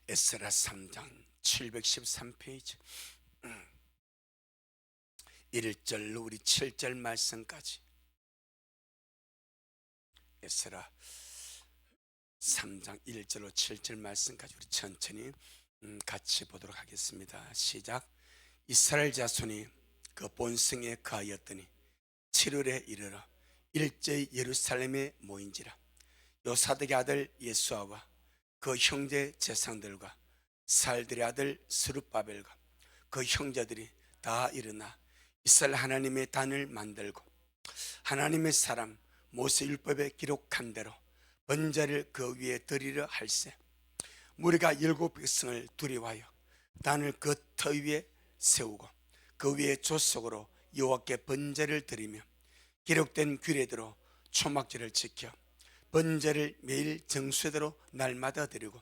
에스라 3장 713페이지 1절로 우리 7절 말씀까지 에스라 3장 1절로 7절 말씀까지 우리 천천히 같이 보도록 하겠습니다. 시작. 이스라엘 자손이 그 본성에 거하였더니 7월에 이르러 일제히 예루살렘에 모인지라. 요사득의 아들 예수아와 그 형제 제상들과 살들의 아들 스룹바벨과 그 형제들이 다 일어나 이스라엘 하나님의 단을 만들고 하나님의 사람 모세 율법에 기록한 대로 번제를 그 위에 드리려 할세. 무리가 7백성을 두려워하여 단을 그 터 위에 세우고 그 위에 조속으로 여호와께 번제를 드리며 기록된 규례대로 초막절을 지켜 번제를 매일 정수대로 날마다 드리고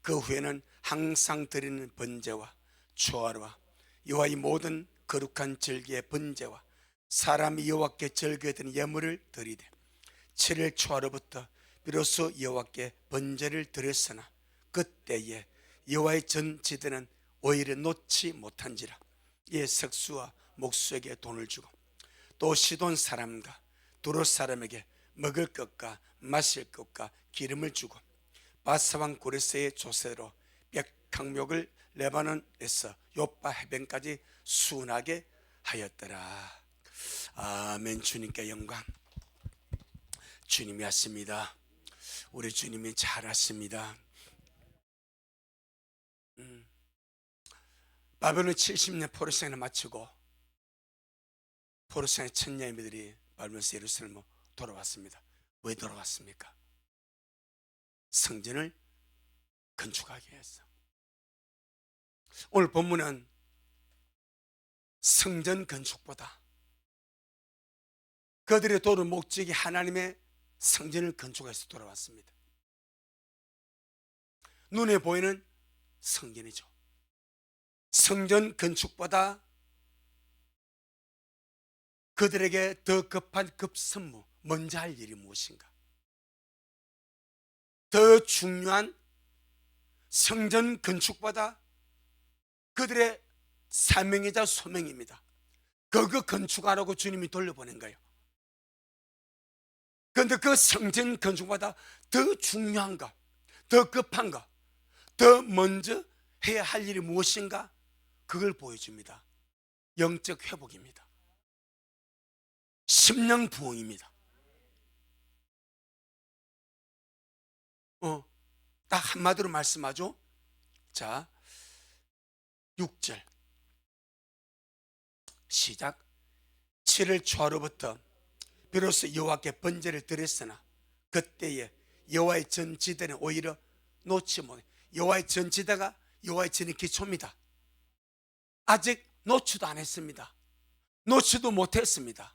그 후에는 항상 드리는 번제와 초하루와 여호와의 모든 거룩한 절기의 번제와 사람이 여호와께 절기에 드는 예물을 드리되 7일 초하루부터 비로소 여호와께 번제를 드렸으나 그때에 여호와의 전 지대는 오히려 놓지 못한지라. 이에 석수와 목수에게 돈을 주고 또 시돈 사람과 두롯 사람에게 먹을 것과 마실 것과 기름을 주고 바사왕 고레스의 조세로 백항목을 레바논에서 요파 해변까지 순하게 하였더라. 아멘. 주님께 영광. 주님이 하십니다. 우리 주님이 잘하십니다. 바벨론 70년 포로생활을 마치고 포로생활 천녀미들이 바벨론에서 예루살렘으로 돌아왔습니다. 왜 돌아왔습니까? 성전을 건축하기 위해서. 오늘 본문은 성전 건축보다 그들의 도를 목적이 하나님의 성전을 건축해서 돌아왔습니다. 눈에 보이는 성전이죠. 성전 건축보다 그들에게 더 급한 급선무, 먼저 할 일이 무엇인가? 더 중요한 성전 건축보다 그들의 사명이자 소명입니다. 그거 건축하라고 주님이 돌려보낸 거예요. 그런데 그 성전 건축보다 더 중요한가, 더 급한가, 더 먼저 해야 할 일이 무엇인가? 그걸 보여줍니다. 영적 회복입니다. 심령 부흥입니다. 딱 한마디로 말씀하죠. 자, 6절 시작. 7일 초하루부터 비로소 여호와께 번제를 드렸으나 그때에 여호와의 전지대는 오히려 놓지 못해. 여호와의 전지대가 여호와의 전의 기초입니다. 아직 놓지도 않았습니다. 놓지도 못했습니다.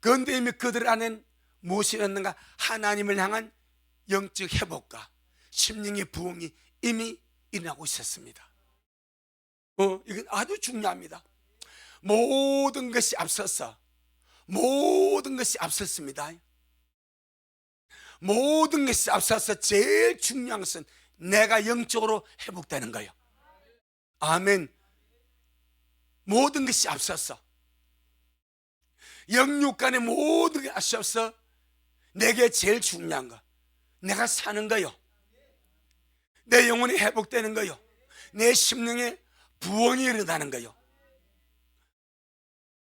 그런데 이미 그들 안엔 무엇이었는가? 하나님을 향한 영적 회복과 심령의 부흥이 이미 일어나고 있었습니다. 이건 아주 중요합니다. 모든 것이 앞섰습니다. 모든 것이 앞서서 제일 중요한 것은 내가 영적으로 회복되는 거예요. 아멘. 모든 것이 앞서서 영육간의 모든 게 앞서서 내게 제일 중요한 거, 내가 사는 거요, 내 영혼이 회복되는 거요, 내 심령에 부흥이 일어나는 거요.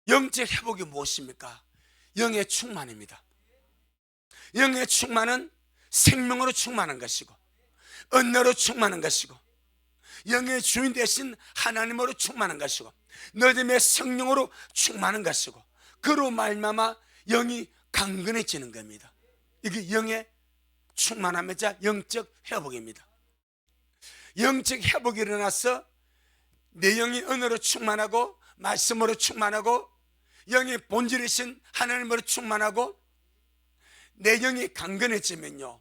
영적 회복이 무엇입니까? 영의 충만입니다. 영의 충만은 생명으로 충만한 것이고 은혜로 충만한 것이고 영의 주인 되신 하나님으로 충만한 것이고 너희들의 성령으로 충만한 것이고 그로 말미암아 영이 강건해지는 겁니다. 이게 영의 충만함이자 영적 회복입니다. 영적 회복이 일어나서 내 영이 은혜로 충만하고 말씀으로 충만하고 영의 본질이신 하나님으로 충만하고 내 영이 강건해지면요,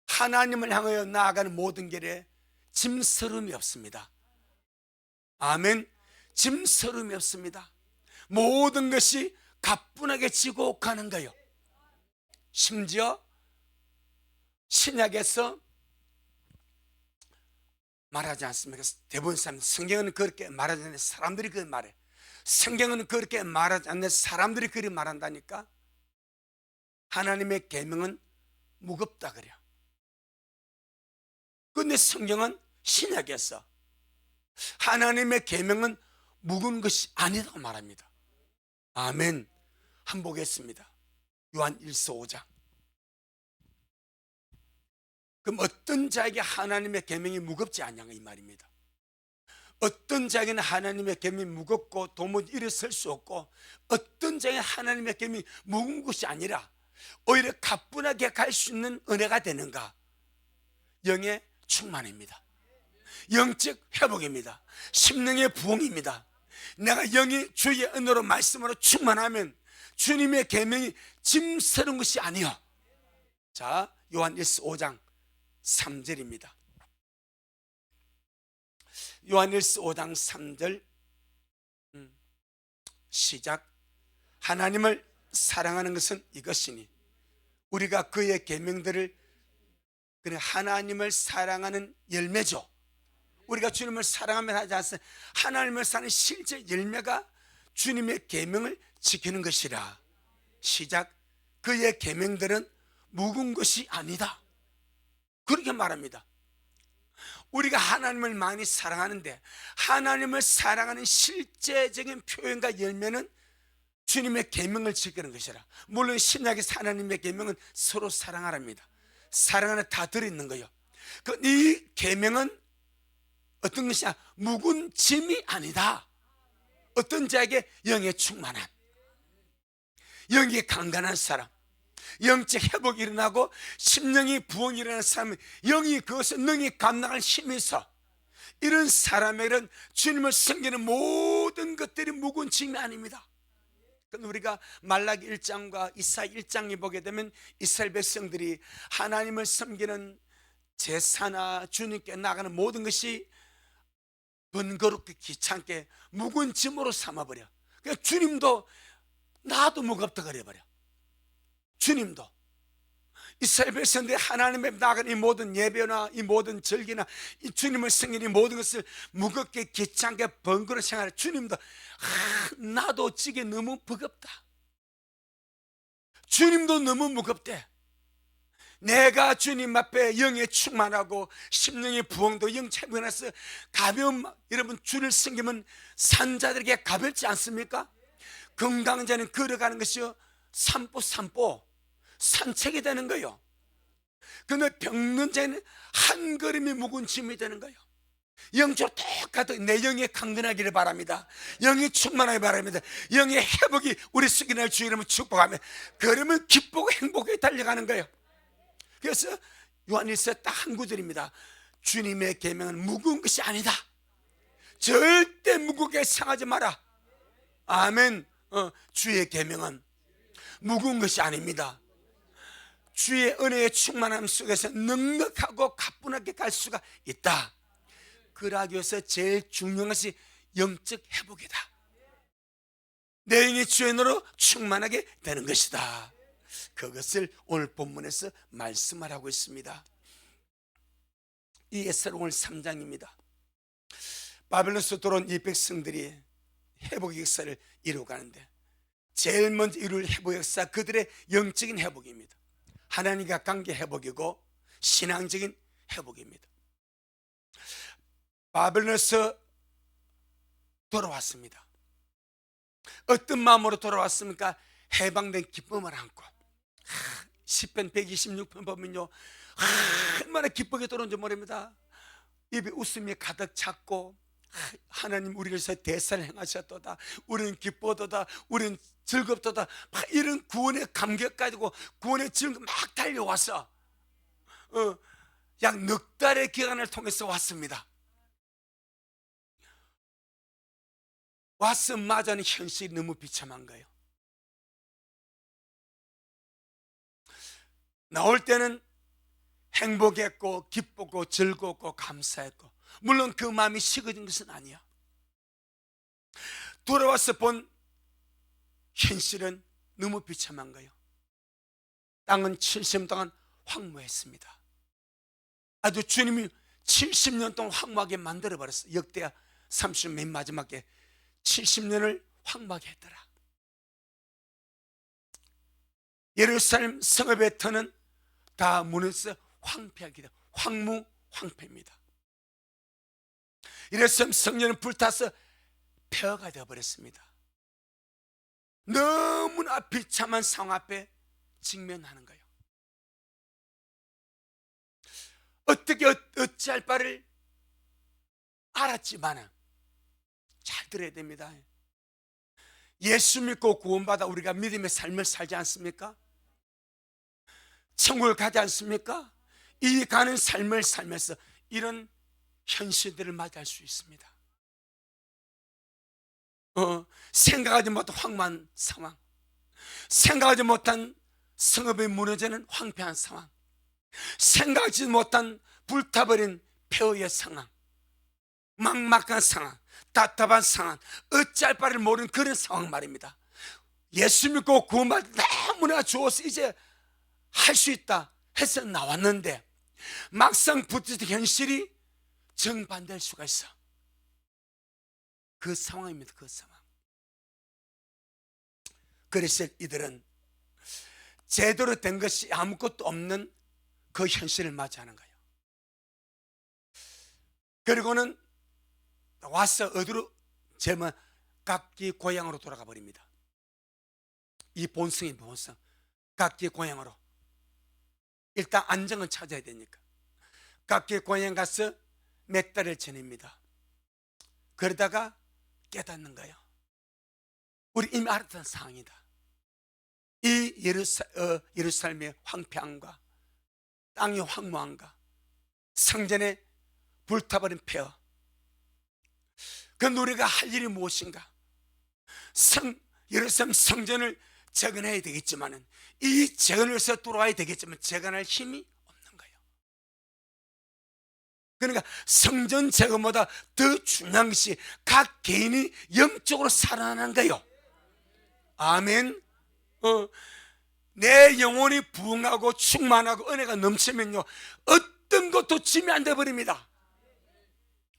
하나님을 향하여 나아가는 모든 길에 짐스러움이 없습니다. 아멘. 짐스러움이 없습니다. 모든 것이 가뿐하게 지고 가는 거예요. 심지어 신약에서 말하지 않습니까? 대부분 사람, 성경은 그렇게 말하지 않는 사람들이 그 말해. 성경은 그렇게 말하지 않는 사람들이 그리 말한다니까. 하나님의 계명은 무겁다 그래요. 근데 성경은 신약에서 하나님의 계명은 무거운 것이 아니라고 말합니다. 아멘. 한번 보겠습니다. 요한 1서 5장. 그럼 어떤 자에게 하나님의 계명이 무겁지 않냐가 이 말입니다. 어떤 자에게는 하나님의 계명이 무겁고 도무지 일어설 수 없고, 어떤 자에게 하나님의 계명이 무거운 것이 아니라 오히려 가뿐하게 갈 수 있는 은혜가 되는가? 영의 충만입니다. 영적 회복입니다. 심령의 부흥입니다. 내가 영이 주의 은혜로 말씀으로 충만하면 주님의 계명이 짐스러운 것이 아니요. 자, 요한 1서 5장 3절입니다. 요한 1서 5장 3절 시작. 하나님을 사랑하는 것은 이것이니 우리가 그의 계명들을, 그래 하나님을 사랑하는 열매죠. 우리가 주님을 사랑하면 하지 않습니까? 하나님을 사는 실제 열매가 주님의 계명을 지키는 것이라. 시작. 그의 계명들은 무거운 것이 아니다. 그렇게 말합니다. 우리가 하나님을 많이 사랑하는데 하나님을 사랑하는 실제적인 표현과 열매는 주님의 계명을 지키는 것이라. 물론 신약에서 하나님의 계명은 서로 사랑하랍니다. 사랑 안에 다 들어있는 거예요. 이 계명은 어떤 것이냐? 묵은 짐이 아니다. 어떤 자에게 영의 충만함, 영의 강건한 사람, 영적 회복이 일어나고 심령이 부흥이 일어나는 사람은 영이 그것을 능히 감당할 힘이 있어. 이런 사람에게는 주님을 섬기는 모든 것들이 묵은 짐이 아닙니다. 우리가 말라기 1장과 이사야 1장에 보게 되면 이스라엘 백성들이 하나님을 섬기는 제사나 주님께 나가는 모든 것이 번거롭게 귀찮게 묵은 짐으로 삼아버려. 그러니까 주님도 나도 무겁다 그래버려. 주님도 이스라엘 백성들이 하나님의 나가는 이 모든 예배나 이 모든 절기나 이 주님을 섬기는 이 모든 것을 무겁게 귀찮게 번거로운 생활을 주님도 나도 지게 너무 버겁다. 주님도 너무 무겁대. 내가 주님 앞에 영에 충만하고 심령의 부흥도 영체분해서 가벼운, 여러분 주를 섬기면 산자들에게 가볍지 않습니까? 건강한 자는 걸어가는 것이요 산보 산책이 되는 거예요. 그런데 병든 자는 한 걸음이 무거운 짐이 되는 거예요. 영적으로 똑같은 내 영이 강건하기를 바랍니다. 영이 충만하기 바랍니다. 영의 회복이 우리 수기날 주 이름을 축복하며 그러면 기쁘고 행복하게 달려가는 거예요. 그래서 요한일서 딱 한 구절입니다. 주님의 계명은 무거운 것이 아니다. 절대 무겁게 생각하지 마라. 아멘. 주의 계명은 무거운 것이 아닙니다. 주의 은혜의 충만함 속에서 넉넉하고 가뿐하게 갈 수가 있다. 그러기 위해서 제일 중요한 것이 영적 회복이다. 내 영이 주의 은혜로 충만하게 되는 것이다. 그것을 오늘 본문에서 말씀하라고 있습니다. 이 에스더서 3장입니다. 바벨론에서 돌아온 이 백성들이 회복의 역사를 이루어가는데 제일 먼저 이룰 회복의 역사, 그들의 영적인 회복입니다. 하나님과 관계 회복이고 신앙적인 회복입니다. 바벨론에서 돌아왔습니다. 어떤 마음으로 돌아왔습니까? 해방된 기쁨을 안고. 시편 126편 보면요, 얼마나 기쁘게 돌아온지 모릅니다. 입에 웃음이 가득 찼고, 하나님 우리를 위해서 대사를 행하셨도다, 우리는 기뻐도다, 우리는 즐겁도다, 막 이런 구원의 감격 가지고 구원의 즐거움 막 달려와서 약 넉 달의 기간을 통해서 왔습니다. 와서 마주하는 현실이 너무 비참한 거예요. 나올 때는 행복했고 기쁘고 즐겁고 감사했고, 물론 그 마음이 식어진 것은 아니야. 돌아와서 본 현실은 너무 비참한 거예요. 땅은 70년 동안 황무했습니다. 아주 주님이 70년 동안 황무하게 만들어버렸어. 역대하 30년 맨 마지막에 70년을 황무하게 했더라. 예루살렘 성읍의 터는 다 무너져 황폐하게 돼. 황무 황폐입니다. 예루살렘 성전은 불타서 폐허가 되어버렸습니다. 너무나 비참한 상황 앞에 직면하는 거예요. 어떻게 어찌할 바를 알았지만 잘 들어야 됩니다. 예수 믿고 구원받아 우리가 믿음의 삶을 살지 않습니까? 천국을 가지 않습니까? 이 가는 삶을 살면서 이런 현실들을 맞이할 수 있습니다. 생각하지 못한 황망한 상황, 생각하지 못한 성읍이 무너지는 황폐한 상황, 생각하지 못한 불타버린 폐허의 상황, 막막한 상황, 답답한 상황, 어찌할 바를 모르는 그런 상황 말입니다. 예수 믿고 구원받아 너무나 좋아서 이제 할 수 있다 해서 나왔는데 막상 붙은 현실이 정반대일 수가 있어. 그 상황입니다. 그 상황. 그래서 이들은 제대로 된 것이 아무것도 없는 그 현실을 맞이하는 거예요. 그리고는 와서 어디로? 제만 각기 고향으로 돌아가 버립니다. 이 본성이 본성, 각기 고향으로. 일단 안정은 찾아야 되니까 각기 고향 가서 몇 달을 지냅니다. 그러다가 깨닫는 거예요. 우리 이미 알았던 상황이다. 이 예루살렘의 황폐함과 땅의 황무함과 성전의 불타버린 폐허, 그 우리가 할 일이 무엇인가? 예루살렘 성전을 재건해야 되겠지만 이 재건을 위해서 돌아와야 되겠지만 재건할 힘이 없는 거예요. 그러니까 성전 재건보다 더 중요한 것이 각 개인이 영적으로 살아나는 거예요. 아멘. 내 영혼이 부흥하고 충만하고 은혜가 넘치면요 어떤 것도 짐이 안 돼버립니다.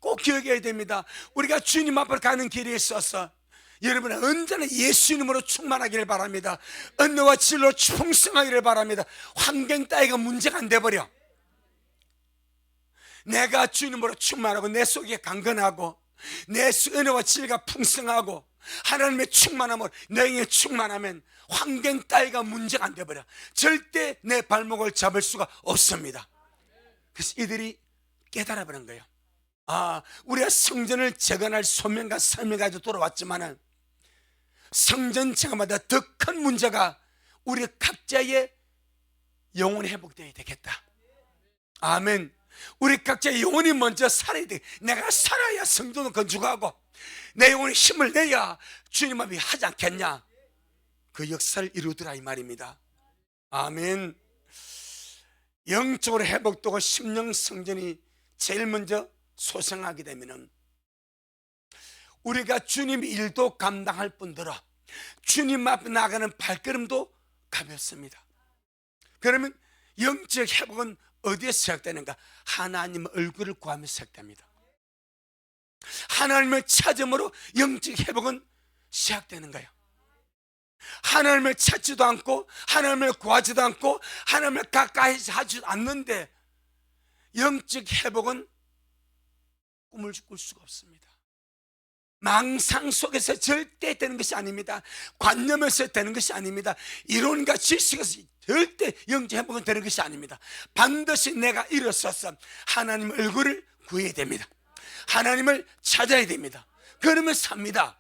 꼭 기억해야 됩니다. 우리가 주님 앞으로 가는 길에 있어서 여러분은 언제나 예수님으로 충만하기를 바랍니다. 은혜와 진리로 풍성하기를 바랍니다. 환경 따위가 문제가 안 돼버려. 내가 주님으로 충만하고 내 속에 강건하고 내 은혜와 진리가 풍성하고 하나님의 충만함을 너에게 충만하면 환경 따위가 문제가 안 돼버려. 절대 내 발목을 잡을 수가 없습니다. 그래서 이들이 깨달아버린 거예요. 우리가 성전을 재건할 소명과 사명을 가지고 돌아왔지만은 성전 재건마다 더 큰 문제가 우리 각자의 영혼이 회복되어야 되겠다. 아멘. 우리 각자의 영혼이 먼저 살아야 돼. 내가 살아야 성전을 건축하고 내 영혼에 힘을 내야 주님 앞에 하지 않겠냐. 그 역사를 이루더라 이 말입니다. 아멘. 영적으로 회복되고 심령 성전이 제일 먼저 소생하게 되면은 우리가 주님 일도 감당할 뿐더러 주님 앞에 나가는 발걸음도 가볍습니다. 그러면 영적 회복은 어디에 시작되는가? 하나님 얼굴을 구하며 시작됩니다. 하나님을 찾음으로 영적 회복은 시작되는 거예요. 하나님을 찾지도 않고 하나님을 구하지도 않고 하나님을 가까이 하지도 않는데 영적 회복은 꿈을 꿀 수가 없습니다. 망상 속에서 절대 되는 것이 아닙니다. 관념에서 되는 것이 아닙니다. 이론과 지식에서 절대 영적 회복은 되는 것이 아닙니다. 반드시 내가 일어서서 하나님 얼굴을 구해야 됩니다. 하나님을 찾아야 됩니다. 그러면 삽니다.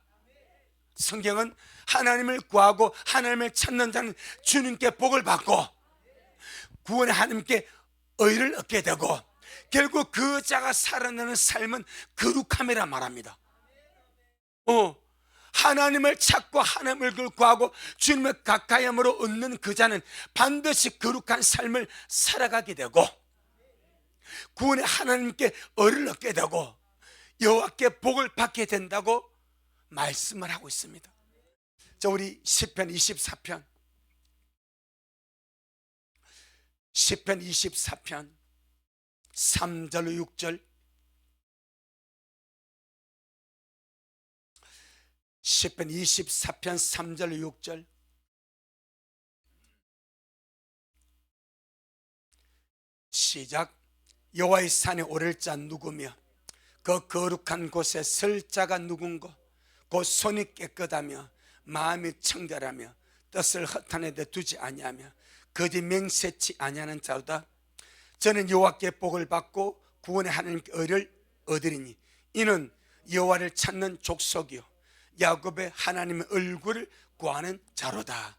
성경은 하나님을 구하고 하나님을 찾는 자는 주님께 복을 받고 구원의 하나님께 의를 얻게 되고 결국 그 자가 살아내는 삶은 거룩함이라 말합니다. 하나님을 찾고 하나님을 구하고 주님을 가까이함으로 얻는 그 자는 반드시 거룩한 삶을 살아가게 되고 구원의 하나님께 의를 얻게 되고 여호와께 복을 받게 된다고 말씀을 하고 있습니다. 자, 우리 시편 24편 24편 3절 6절 시편 24편 3절 6절 시작. 여호와의 산에 오를 자 누구며 그 거룩한 곳에 설 자가 누군고 곧 손이 깨끗하며 마음이 청결하며 뜻을 허탄에 데 두지 아니하며 거짓 맹세치 아니하는 자로다. 저는 여호와께 복을 받고 구원의 하나님께 의를 얻으리니 이는 여호와를 찾는 족속이요 야곱의 하나님의 얼굴을 구하는 자로다.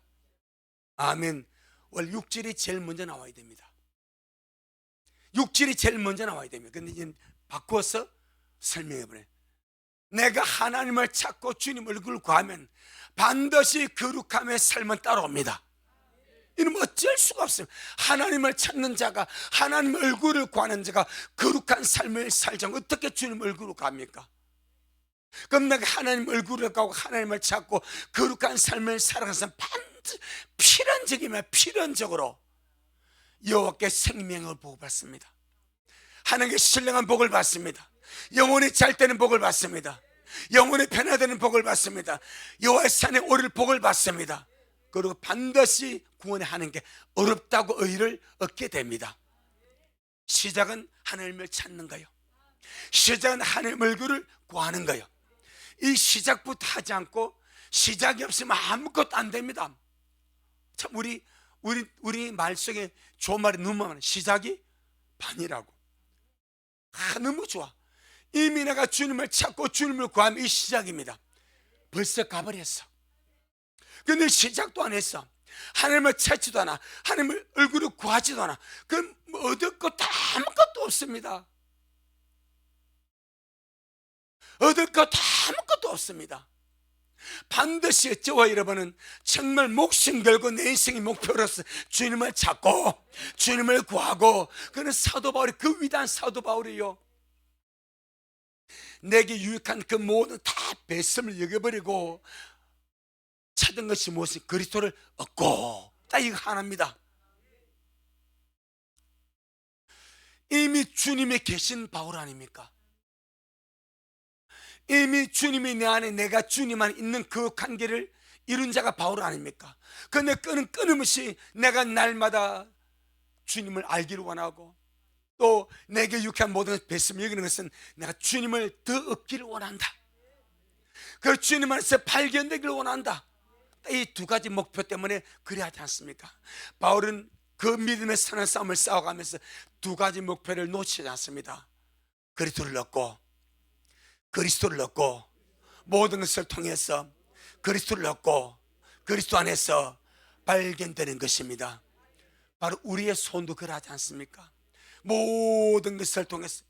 아멘. 원래 6절이 제일 먼저 나와야 됩니다. 6절이 제일 먼저 나와야 됩니다. 근데 이제 바꿔서 설명해 보래. 내가 하나님을 찾고 주님 얼굴을 구하면 반드시 거룩함의 삶은 따라옵니다. 이는 어쩔 수가 없어요. 하나님을 찾는 자가, 하나님의 얼굴을 구하는 자가 거룩한 삶을 살자면 어떻게 주님 얼굴을 구합니까? 그럼 내가 하나님 얼굴을 구하고 하나님을 찾고 거룩한 삶을 살아가서 반드시 필연적으로 여호와께 생명을 보고받습니다. 하나님께 신령한 복을 받습니다. 영혼이 잘 되는 복을 받습니다. 영혼이 변화되는 복을 받습니다. 여호와의 산에 오를 복을 받습니다. 그리고 반드시 구원의 하나님께 어렵다고 의를 얻게 됩니다. 시작은 하나님을 찾는 거예요. 시작은 하나님 얼굴을 구하는 거예요. 이 시작부터 하지 않고 시작이 없으면 아무것도 안 됩니다. 참 우리 말 속에 좋은 말이 너무 많아요. 시작이 반이라고. 너무 좋아. 이미 내가 주님을 찾고 주님을 구하면 이 시작입니다. 벌써 가버렸어. 근데 시작도 안 했어. 하나님을 찾지도 않아. 하나님을 얼굴을 구하지도 않아. 그럼 얻을 것도 아무것도 없습니다. 얻을 것도 아무것도 없습니다. 반드시 저와 여러분은 정말 목숨 걸고 내 인생의 목표로서 주님을 찾고 주님을 구하고, 그는 사도 바울이, 그 위대한 사도 바울이요, 내게 유익한 그 모든 다 배심을 여겨버리고 찾은 것이 무엇이? 그리스도를 얻고. 딱 이거 하나입니다. 이미 주님이 계신 바울 아닙니까? 이미 주님이 내 안에, 내가 주님 안에 있는 그 관계를 이룬 자가 바울 아닙니까? 그런데 끊임없이 내가 날마다 주님을 알기를 원하고, 또 내게 유익한 모든 배심을 여기는 것은 내가 주님을 더 얻기를 원한다. 그 주님 안에서 발견되기를 원한다. 이 두 가지 목표 때문에 그래야 하지 않습니까? 바울은 그 믿음의 선한 싸움을 싸워가면서 두 가지 목표를 놓치지 않습니다. 그리스도를 얻고, 그리스도를 얻고, 모든 것을 통해서 그리스도를 얻고 그리스도 안에서 발견되는 것입니다. 바로 우리의 손도 그러하지 않습니까? 모든 것을 통해서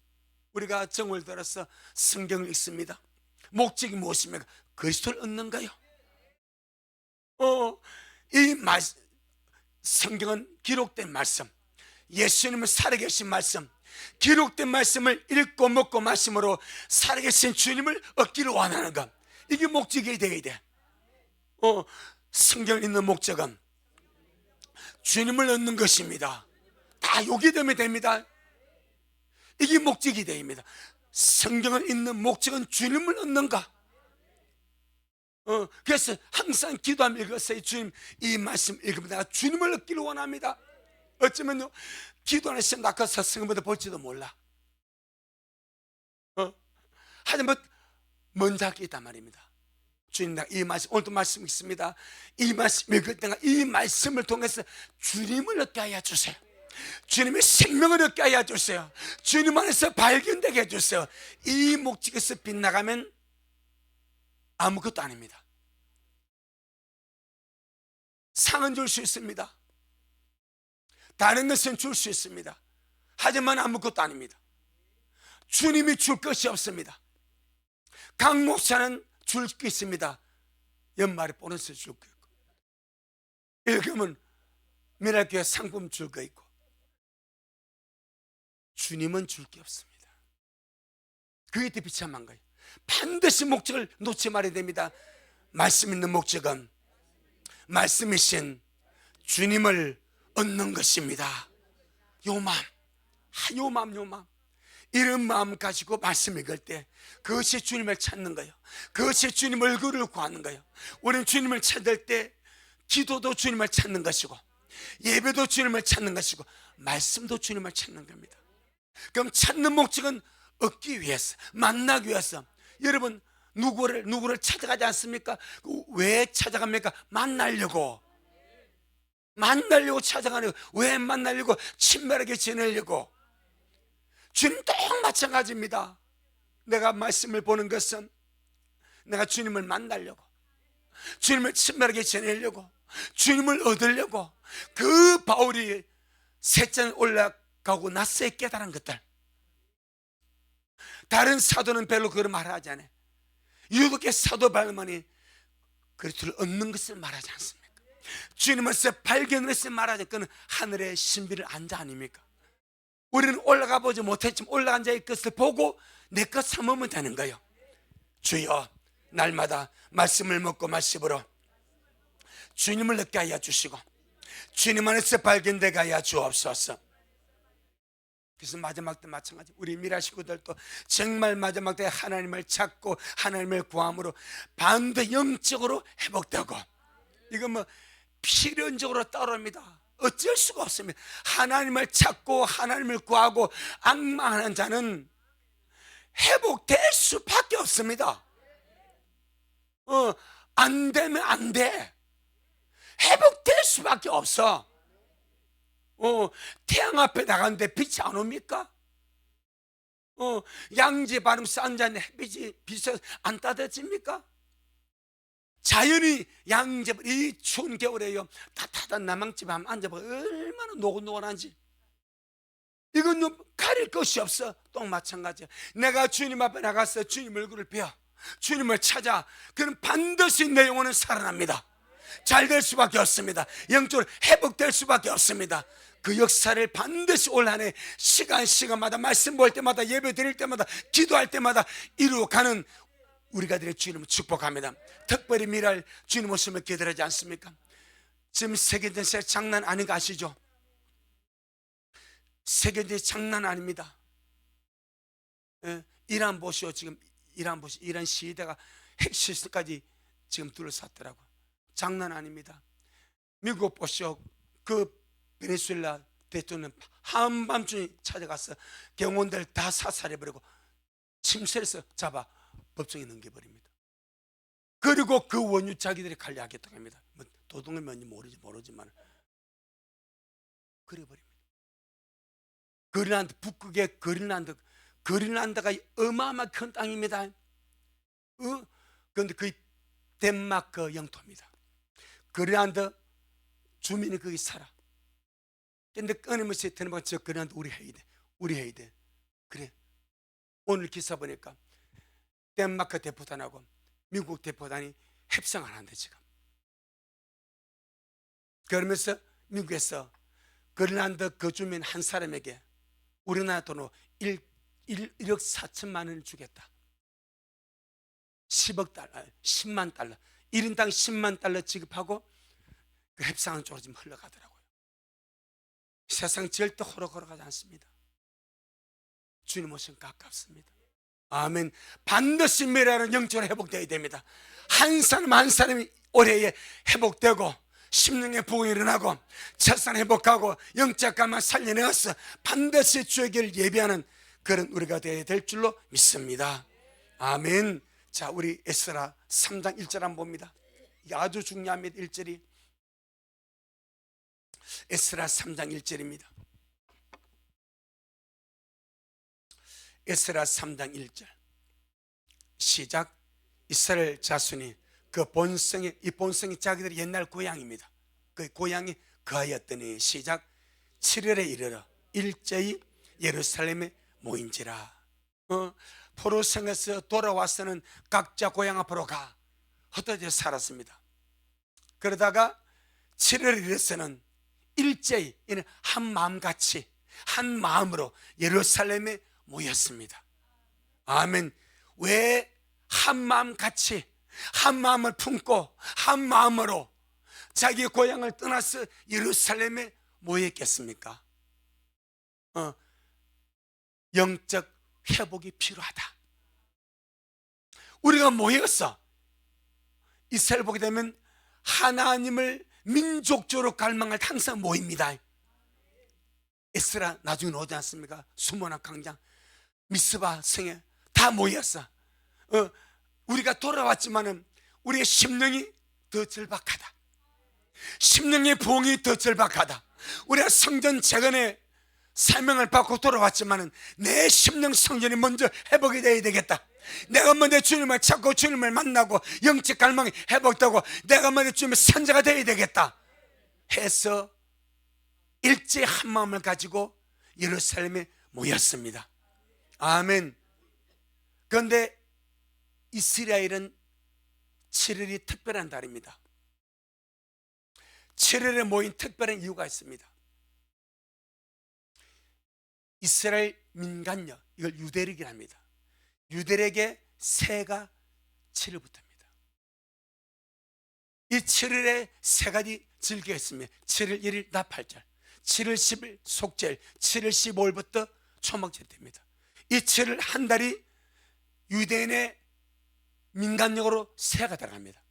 우리가 정을 들어서 성경을 읽습니다. 목적이 무엇입니까? 그리스도를 얻는 거요. 성경은 기록된 말씀, 예수님은 살아계신 말씀, 기록된 말씀을 읽고 먹고 마심으로 살아계신 주님을 얻기를 원하는 것, 이게 목적이 되어야 돼. 성경을 읽는 목적은 주님을 얻는 것입니다. 다 여기 되면 됩니다. 이게 목적이 됩니다. 성경을 읽는 목적은 주님을 얻는가. 그래서 항상 기도하며 읽었어요. 주님, 이 말씀 읽으면 내가 주님을 얻기를 원합니다. 어쩌면 기도 안 했으면 나 그 서승보다 볼지도 몰라. 하지만 먼저 하게 있단 말입니다. 주님, 내가 이 말씀, 오늘도 말씀 있습니다. 이 말씀 읽을 때가 이 말씀을 통해서 주님을 얻게 하여 주세요. 주님의 생명을 얻게 하여 주세요. 주님 안에서 발견되게 해주세요. 이 목적에서 빗나가면 아무것도 아닙니다. 상은 줄 수 있습니다. 다른 것은 줄 수 있습니다. 하지만 아무것도 아닙니다. 주님이 줄 것이 없습니다. 각 목사는 줄 게 있습니다. 연말에 보너스 줄 거 있고, 읽으면 미랄교회 상품 줄 거 있고, 주님은 줄 게 없습니다. 그게 더 비참한 거예요. 반드시 목적을 놓지 말아야 됩니다. 말씀 있는 목적은 말씀이신 주님을 얻는 것입니다. 요 마음, 요맘 이런 마음 가지고 말씀 읽을 때 그것이 주님을 찾는 거예요. 그것이 주님 얼굴을 구하는 거예요. 우리는 주님을 찾을 때 기도도 주님을 찾는 것이고 예배도 주님을 찾는 것이고 말씀도 주님을 찾는 겁니다. 그럼 찾는 목적은 얻기 위해서, 만나기 위해서. 여러분 누구를 찾아가지 않습니까? 왜 찾아갑니까? 만나려고 찾아가는 거예요. 왜 만나려고? 친밀하게 지내려고. 주님 또 마찬가지입니다. 내가 말씀을 보는 것은 내가 주님을 만나려고, 주님을 친밀하게 지내려고, 주님을 얻으려고. 그 바울이 셋째 올라가고 나서에 깨달은 것들, 다른 사도는 별로 그런 말을 하지 않아요. 유독의 사도 바울만이 그리스도를 얻는 것을 말하지 않습니까? 주님을서 발견을 해서 말하지. 그는 하늘의 신비를 안 자 아닙니까? 우리는 올라가 보지 못했지만 올라간 자의 것을 보고 내 것 삼으면 되는 거예요. 주여, 날마다 말씀을 먹고 말씀으로 주님을 얻게 하여 주시고 주님 안에서 발견되게 하여 주옵소서. 그래서 마지막 때 마찬가지, 우리 미라 식구들도 정말 마지막 때 하나님을 찾고 하나님을 구함으로 반드 영적으로 회복되고, 이건 뭐 필연적으로 따라옵니다. 어쩔 수가 없습니다. 하나님을 찾고 하나님을 구하고 앙망하는 자는 회복될 수밖에 없습니다. 안 되면 안 돼. 회복될 수밖에 없어. 태양 앞에 나갔는데 빛이 안 옵니까? 양지 바람 싼자는 햇빛이 비서 안 따뜻해집니까? 자연이 양재, 이 추운 겨울에요, 따뜻한 남양집에 한번 앉아봐. 얼마나 노곤노곤한지. 이건 가릴 것이 없어. 또 마찬가지야. 내가 주님 앞에 나가서 주님 얼굴을 뵈어 주님을 찾아, 그럼 반드시 내 영혼은 살아납니다. 잘 될 수밖에 없습니다. 영적으로 회복될 수밖에 없습니다. 그 역사를 반드시 올 한 해 시간마다 말씀 볼 때마다 예배 드릴 때마다 기도할 때마다 이루어가는 우리가 될 주님을 축복합니다. 특별히 미랄 주님 오심을 기다리지 않습니까? 지금 세계전세 장난 아닌 거 아시죠? 세계전세 장난 아닙니다. 이란 보시오. 지금 이란 시위대가 핵시설까지 지금 둘러쌌더라고요. 장난 아닙니다. 미국 보시오. 그 베네수엘라 대통령 한밤중에 찾아가서 경호원들 다 사살해버리고 침실에서 잡아 법정에 넘겨버립니다. 그리고 그 원유 자기들이 관리하겠다고 합니다. 뭐 도둑이 뭔지 모르지만 그래버립니다. 그린란드, 북극의 그린란드가 어마어마한 큰 땅입니다. 그런데 그 덴마크 영토입니다. 그린란드 주민이 거기 살아. 근데 끊임없이 드는 저 그린란드 우리 해야 돼. 그래. 오늘 기사 보니까 덴마크 대포단하고 미국 대포단이 협상 안 한대 지금. 그러면서 미국에서 그린란드 그 주민 한 사람에게 우리나라 돈으로 1억 4천만 원을 주겠다. 10만 달러 1인당 10만 달러 지급하고 그 협상은 쪽으로 지금 흘러가더라고요. 세상 절대 호락호락하지 않습니다. 주님 오신 가깝습니다. 아멘. 반드시 미래는 영적으로 회복되어야 됩니다. 한 사람 한 사람이 올해에 회복되고 심령의 부흥이 일어나고 철산 회복하고 영적 감만 살려내어서 반드시 주의 길을 예비하는 그런 우리가 되어야 될 줄로 믿습니다. 아멘. 자, 우리 에스라 3장 1절 한번 봅니다. 이게 아주 중요합니다. 1절이 에스라 3장 1절입니다. 에스라 3장 1절 시작. 이스라엘 자손이 이 본성이 자기들의 옛날 고향입니다. 그 고향이 그하였더니 시작. 7월에 이르러 일제히 예루살렘에 모인지라. 포로성에서 돌아와서는 각자 고향 앞으로 가 흩어져 살았습니다. 그러다가 7월에 이르러서는 일제히 한 마음같이 한 마음으로 예루살렘에 모였습니다. 아멘. 왜 한 마음같이 한 마음을 품고 한 마음으로 자기 고향을 떠나서 예루살렘에 모였겠습니까? 영적 회복이 필요하다. 우리가 모였어. 이스라엘 보게 되면 하나님을 민족적으로 갈망할 때 항상 모입니다. 에스라 나중에 오지 않습니까? 수모나 강장, 미스바 성에 다 모였어. 우리가 돌아왔지만은 우리의 심령이 더 절박하다. 심령의 부흥이 더 절박하다. 우리가 성전 재건의 사명을 받고 돌아왔지만은 내 심령 성전이 먼저 회복이 돼야 되겠다. 내가 먼저 주님을 찾고 주님을 만나고 영적 갈망이 회복되고 내가 먼저 주님의 선자가 돼야 되겠다 해서 일제히 한 마음을 가지고 예루살렘에 모였습니다. 아멘. 그런데 이스라엘은 7일이 특별한 달입니다. 7일에 모인 특별한 이유가 있습니다. 이스라엘 민간력, 이걸 유대력이라 합니다. 유대력의 새가 7일부터입니다. 이 7일에 세 가지 즐겨 있습니다. 7일 1일 나팔절, 7일 10일 속절, 7일 15일부터 초막절 됩니다. 이 7일 한 달이 유대인의 민간력으로 새가 들어갑니다.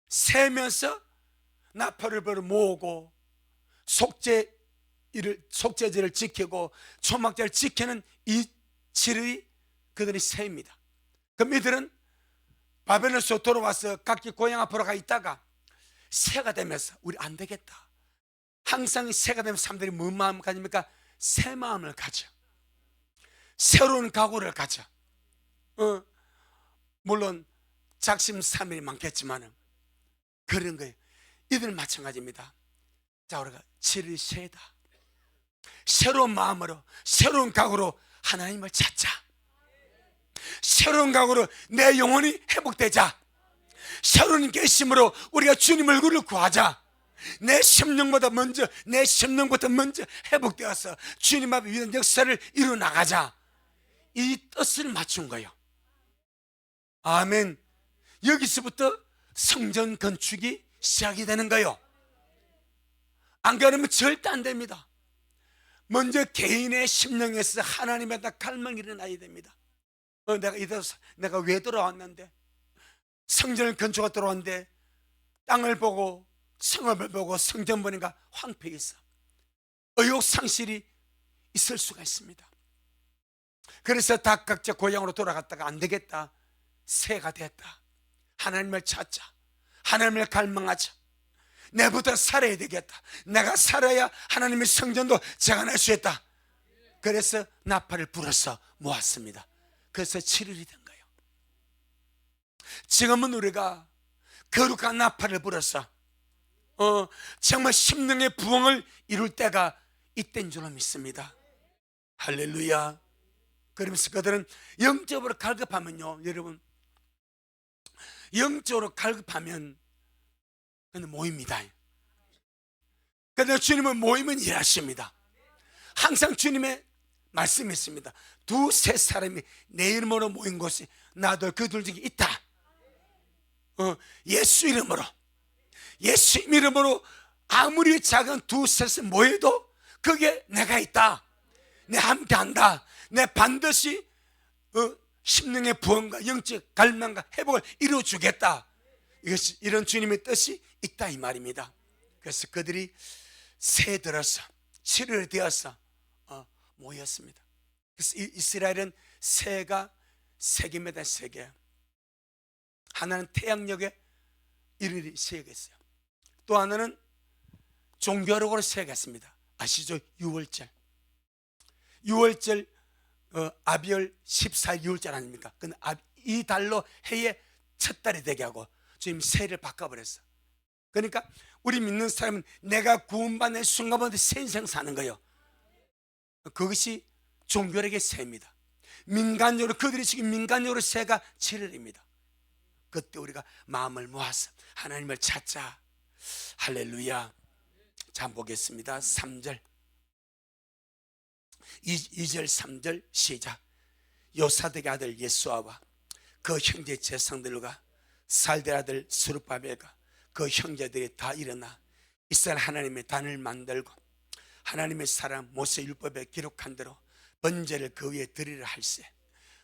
새면서 나팔을 모으고 속죄제를 지키고 초막절을 지키는 이 7일이 그들이 새입니다. 그럼 이들은 바벨론에서 돌아와서 각기 고향 앞으로 가 있다가 새가 되면서 우리 안 되겠다. 항상 새가 되면 사람들이 뭔 마음 가집니까? 새 마음을 가져. 새로운 각오를 가져. 물론 작심삼일이 많겠지만은 그런 거예요. 이들 마찬가지입니다. 자, 우리가 7일 새다. 새로운 마음으로 새로운 각오로 하나님을 찾자. 새로운 각오로 내 영혼이 회복되자. 새로운 결심으로 우리가 주님 얼굴을 구하자. 내 심령부터 먼저 회복되어서 주님 앞에 위대한 역사를 이루어 나가자. 이 뜻을 맞춘 거예요. 아멘. 여기서부터 성전 건축이 시작이 되는 거예요. 안 그러면 절대 안 됩니다. 먼저 개인의 심령에서 하나님에 대한 갈망이 일어나야 됩니다. 내가 왜 돌아왔는데, 성전을 건축하러 돌아왔는데 땅을 보고 성읍을 보고 성전 보니까 황폐해 있어. 의욕상실이 있을 수가 있습니다. 그래서 다 각자 고향으로 돌아갔다가 안 되겠다, 새가 됐다. 하나님을 찾자. 하나님을 갈망하자. 내부터 살아야 되겠다. 내가 살아야 하나님의 성전도 재건할 수 있다. 그래서 나팔을 불어서 모았습니다. 그래서 7일이 된 거예요. 지금은 우리가 거룩한 나팔을 불어서 정말 심령의 부흥을 이룰 때가 이때인 줄로 믿습니다. 할렐루야. 그러면서 그들은 영적으로 갈급하면요, 여러분, 영적으로 갈급하면 그는 모입니다. 그런데 주님은 모이면 일하십니다. 항상 주님의 말씀이 있습니다. 두세 사람이 내 이름으로 모인 곳이 나도 그들 중에 있다. 예수 이름으로 아무리 작은 두셋이 모여도 그게 내가 있다. 내 함께 한다. 내 반드시 심령의 부흥과 영적 갈망과 회복을 이루어주겠다. 이것이 이런 주님의 뜻이 있다 이 말입니다. 그래서 그들이 새 들어서 7일 되어서 모였습니다. 그래서 이스라엘은 새가 세 개입니다. 세 개. 하나는 태양력에 일일이 세 개가 있어요. 또 하나는 종교력으로 세 개가 있습니다. 아시죠? 6월절 아비월 14일 6월절 아닙니까? 근데 이 달로 해의 첫 달이 되게 하고 주님 새를 바꿔버렸어. 그러니까 우리 믿는 사람은 내가 구원받는 순간부터 새 인생 사는 거예요. 그것이 종교력의 새입니다. 민간적으로 그들이 지금 민간적으로 새가 7일입니다. 그때 우리가 마음을 모아서 하나님을 찾자. 할렐루야. 자, 보겠습니다. 3절 2절 3절 시작. 요사덱의 아들 예수아와 그 형제 제상들과 살델 아들 스룹바벨과 그 형제들이 다 일어나 이스라엘 하나님의 단을 만들고 하나님의 사람 모세 율법에 기록한 대로 번제를 그 위에 드리려 할세.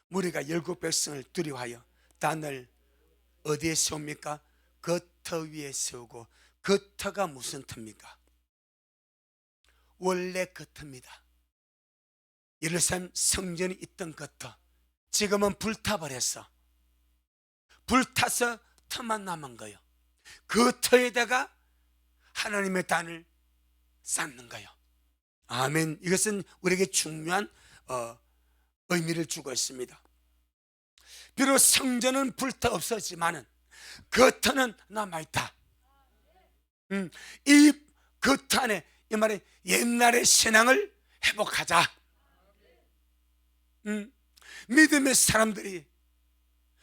무리가 열국 백성을 두려워하여 단을 어디에 세웁니까? 그 터 위에 세우고, 그 터가 무슨 터입니까? 원래 그 터입니다. 예루살렘 성전이 있던 그 터, 지금은 불타버렸어. 불타서 터만 남은 거예요. 그 터에다가 하나님의 단을 쌓는 거예요. 아멘. 이것은 우리에게 중요한 의미를 주고 있습니다. 비록 성전은 불타 없었지만은 그 터는 남아있다. 이 그 터 안에, 이 말에 옛날의 신앙을 회복하자. 믿음의 사람들이,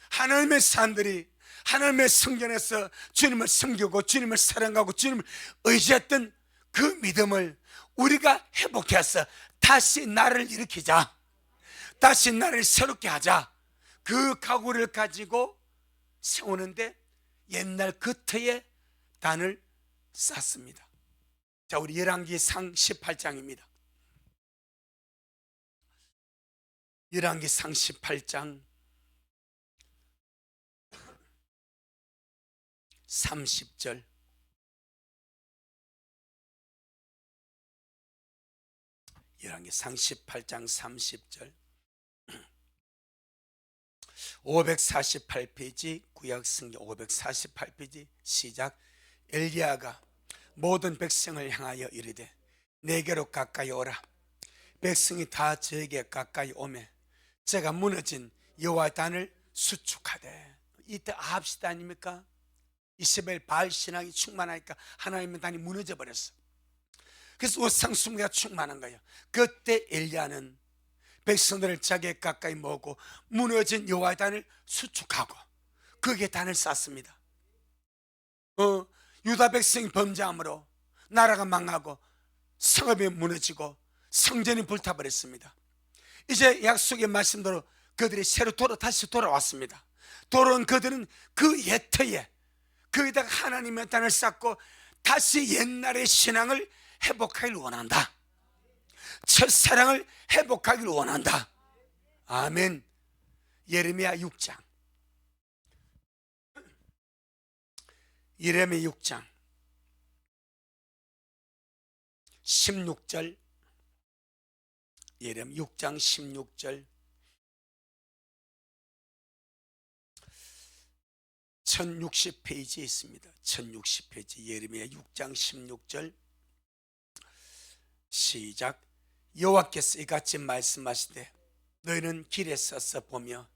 하나님의 사람들이 하나님의 성전에서 주님을 섬기고 주님을 사랑하고 주님을 의지했던 그 믿음을 우리가 회복해서 다시 나를 일으키자, 다시 나를 새롭게 하자. 그 각오를 가지고 세우는데 옛날 그 터에 단을 쌓습니다. 자, 우리 열왕기상 18장입니다. 열왕기상 18장 30절. 열왕기상 18장 30절. 548페이지, 구약성경 548페이지. 시작. 엘리야가 모든 백성을 향하여 이르되 내게로 가까이 오라. 백성이 다 저에게 가까이 오매 제가 무너진 여호와의 단을 수축하되. 이때 아합 시대 아닙니까? 이세벨 바알 신앙이 충만하니까 하나님의 단이 무너져 버렸어. 그래서 우상 숭배가 충만한 거예요. 그때 엘리야는 백성들을 자기에 가까이 모으고 무너진 여호와의 단을 수축하고 거기에 단을 쌓습니다. 유다 백성이 범죄함으로 나라가 망하고 성읍이 무너지고 성전이 불타버렸습니다. 이제 약속의 말씀대로 그들이 새로 다시 돌아왔습니다. 돌아온 그들은 그 옛터에 거기다가 하나님의 단을 쌓고 다시 옛날의 신앙을 회복하길 원한다. 첫사랑을 회복하길 원한다. 아멘. 예레미야 6장 16절. 예레미야 6장 16절. 1060페이지에 있습니다. 1060페이지 예레미야 6장 16절. 시작. 여호와께서 이같이 말씀하시되 너희는 길에 서서 보며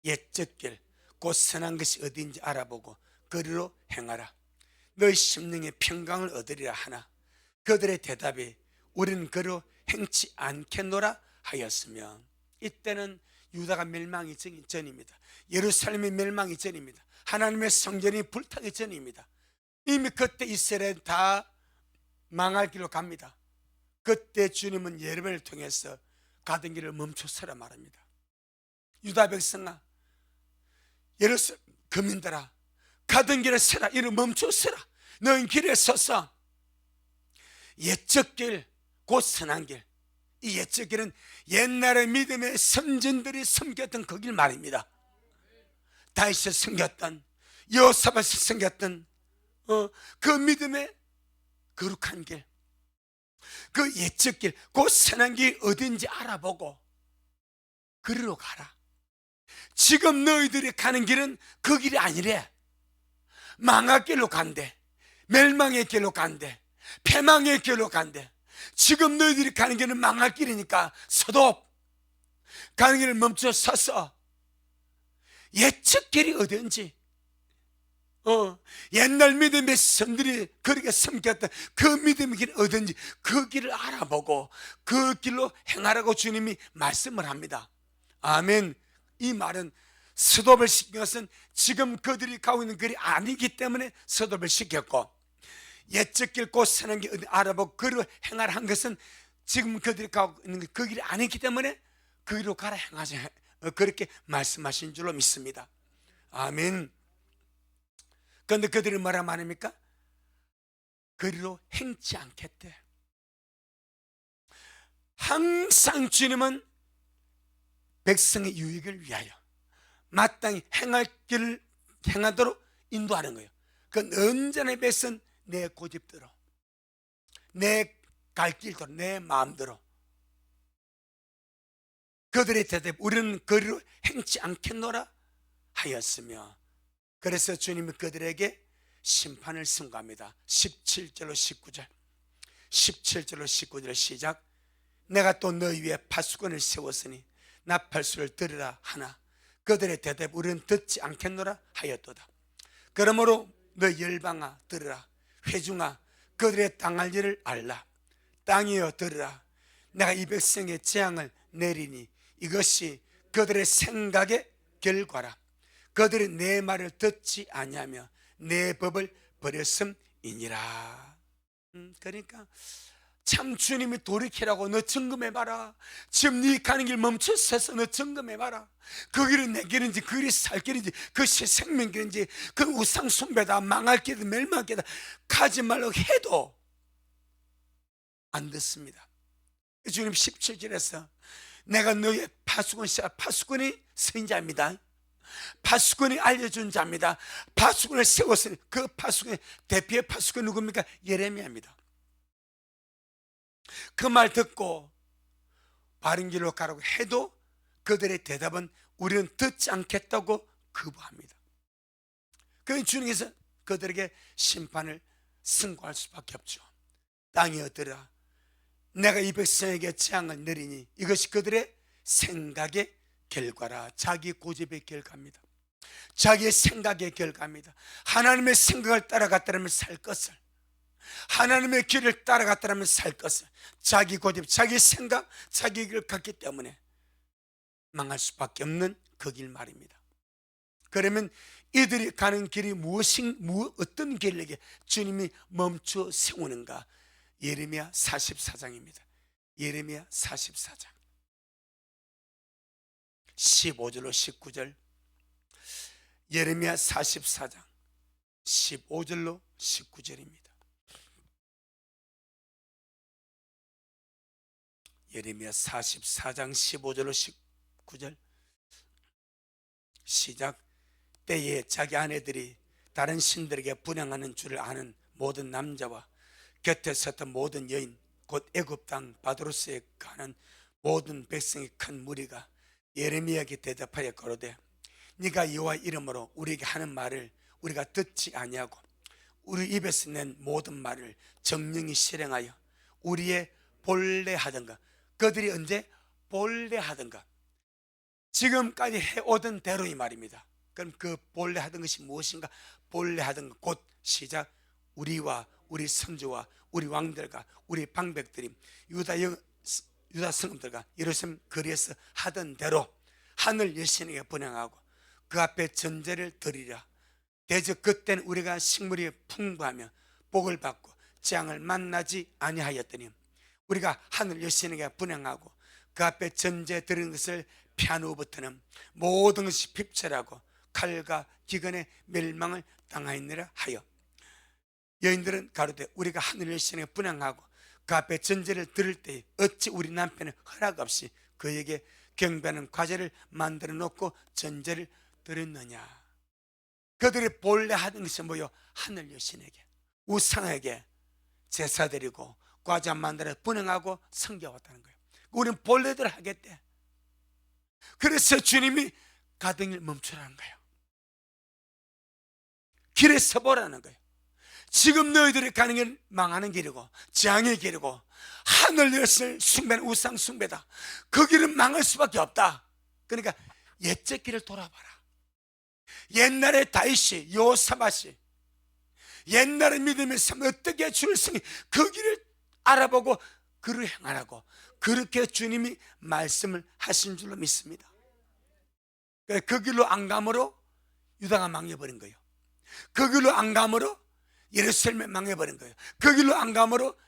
옛적 길 곧 선한 것이 어디인지 알아보고 그리로 행하라. 너희 심령의 평강을 얻으리라 하나 그들의 대답이 우리는 그로 행치 않겠노라 하였으며. 이때는 유다가 멸망이 전입니다. 예루살렘이 멸망이 전입니다. 하나님의 성전이 불타기 전입니다. 이미 그때 이스라엘 다 망할 길로 갑니다. 그때 주님은 예레미야를 통해서 가던 길을 멈춰서라 말합니다. 유다 백성아, 예루살렘 거민들아, 가던 길에 서라. 이를 멈춰서라. 너희 길에 서서 옛적 길 곧 선한 길. 이 옛적 길은 옛날의 믿음의 선진들이 섬겼던 그 길 말입니다. 다윗이 섬겼던, 여호사밧이 섬겼던 그 믿음의 거룩한 길, 그 옛적 길, 그 선한 길 어딘지 알아보고 그리로 가라. 지금 너희들이 가는 길은 그 길이 아니래. 망할 길로 간대. 멸망의 길로 간대. 패망의 길로 간대. 지금 너희들이 가는 길은 망할 길이니까 서도 가는 길을 멈춰 서서 옛적 길이 어딘지, 옛날 믿음의 선들이 그렇게 섬겼던 그 믿음의 길이 어딘지 그 길을 알아보고 그 길로 행하라고 주님이 말씀을 합니다. 아멘. 이 말은 스톱을 시킨 것은 지금 그들이 가고 있는 길이 아니기 때문에 스톱을 시켰고, 옛적 길 곧 선한 길 알아보고 그로 행하라 한 것은 지금 그들이 가고 있는 그 길이 아니기 때문에 그 길로 가라 행하자, 그렇게 말씀하신 줄로 믿습니다. 아멘. 그런데 그들이 뭐라 말합니까? 그리로 행치 않겠대. 항상 주님은 백성의 유익을 위하여 마땅히 행할 길을 행하도록 인도하는 거예요. 그건 언제나 백성 내 고집대로, 내 갈 길대로, 내 마음대로. 그들의 대답, 우리는 그리로 행치 않겠노라 하였으며, 그래서 주님이 그들에게 심판을 선고합니다. 17절로 19절 17절로 19절 시작. 내가 또 너희 위에 파수꾼을 세웠으니 나팔수를 들으라 하나 그들의 대답, 우리는 듣지 않겠노라 하였도다. 그러므로 너 열방아 들으라, 회중아 그들의 당할 일을 알라. 땅이여 들으라, 내가 이 백성의 재앙을 내리니 이것이 그들의 생각의 결과라. 그들이 내 말을 듣지 아니하며 내 법을 버렸음이니라. 그러니까 참 주님이 돌이키라고, 너 점검해봐라. 지금 네 가는 길 멈춰서서 너 점검해봐라. 그 길은 내 길인지, 그 길이 살 길인지, 그것이 생명길인지, 그 우상 숭배다, 망할 길이다, 멸망할 길이다, 가지 말라고 해도 안 듣습니다. 주님 17절에서 내가 너의 파수꾼이 선지자입니다. 파수꾼이 알려준 자입니다. 파수꾼을 세웠으니 그 파수꾼의 대표의 파수꾼이 누굽니까? 예레미야입니다. 그 말 듣고 바른 길로 가라고 해도 그들의 대답은 우리는 듣지 않겠다고 거부합니다. 그러니 주님께서 그들에게 심판을 선고할 수밖에 없죠. 땅이여 들으라, 내가 이 백성에게 재앙을 내리니 이것이 그들의 생각의 결과라. 자기 고집의 결과입니다. 자기의 생각의 결과입니다. 하나님의 생각을 따라갔다면 살 것을, 하나님의 길을 따라갔다면 살 것을, 자기 고집, 자기 생각, 자기 길을 갔기 때문에 망할 수밖에 없는 그 길 말입니다. 그러면 이들이 가는 길이 어떤 길에게 주님이 멈춰 세우는가? 예레미야 44장입니다. 예레미야 44장 15절로 19절, 예레미야 44장 15절로 19절입니다. 예레미야 44장 15절로 19절 시작. 때에 자기 아내들이 다른 신들에게 분향하는 줄을 아는 모든 남자와 곁에 섰던 모든 여인, 곧 애굽 땅 바드로스에 가는 모든 백성의 큰 무리가 예레미야에게 대답하여 가로되, 네가 여호와 이름으로 우리에게 하는 말을 우리가 듣지 아니하고 우리 입에서 낸 모든 말을 정령이 실행하여 우리의 본래 하던가. 그들이 언제 본래 하던가? 지금까지 해오던 대로 이 말입니다. 그럼 그 본래 하던 것이 무엇인가? 본래 하던 것, 곧 시작. 우리와 우리 선조와 우리 왕들과 우리 방백들이 유다 성읍들과 예루살렘 거리에서 하던 대로 하늘 여신에게 분향하고 그 앞에 전제를 드리라. 대저 그때는 우리가 식물이 풍부하며 복을 받고 재앙을 만나지 아니하였더니 우리가 하늘 여신에게 분향하고 그 앞에 전제 드리는 것을 피한 후부터는 모든 것이 핍절하고 칼과 기근의 멸망을 당하였느라 하여 여인들은 가로되, 우리가 하늘 여신에게 분향하고 그 앞에 전제를 드릴 때에 어찌 우리 남편은 허락 없이 그에게 경배하는 과제를 만들어 놓고 전제를 드렸느냐. 그들이 본래 하던 것이 뭐요? 하늘 여신에게, 우상에게 제사 드리고 과자 만들어 분향하고 섬겨왔다는 거예요. 우리는 본래대로 하겠대. 그래서 주님이 가던 길 멈추라는 거예요. 길에 서보라는 거예요. 지금 너희들이 가는 길 망하는 길이고 재앙의 길이고 하늘 여신을 숭배는 우상 숭배다. 그 길은 망할 수밖에 없다. 그러니까 옛적 길을 돌아봐라. 옛날에 다윗이, 여호사밧이 옛날에 믿음의 삶 어떻게 주를 승리, 그 길을 알아보고 그를 행하라고 그렇게 주님이 말씀을 하신 줄로 믿습니다. 그 길로 안 감으로 유다가 망해버린 거예요. 그 길로 안 감으로 예루살렘이 망해버린 거예요. 그 길로 안 감으로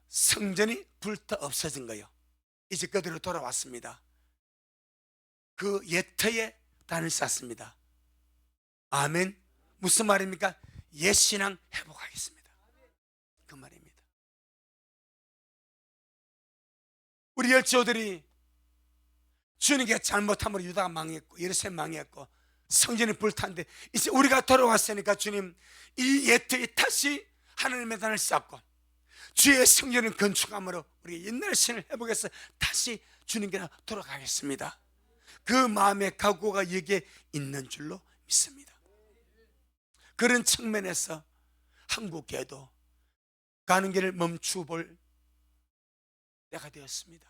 성전이 불타 없어진 거예요. 이제 그대로 돌아왔습니다. 그 옛터에 단을 쌓습니다. 아멘. 무슨 말입니까? 옛 신앙 회복하겠습니다. 그 말입니다. 우리 열조들이 주님께 잘못함으로 유다가 망했고 예루살렘 망했고 성전이 불탔는데 이제 우리가 돌아왔으니까 주님 이 옛터에 다시 하나님의 단을 쌓고 주의 성전을 건축함으로 우리 옛날 신을 회복해서 다시 주님께로 돌아가겠습니다. 그 마음의 각오가 여기에 있는 줄로 믿습니다. 그런 측면에서 한국교회도 가는 길을 멈추볼 때가 되었습니다.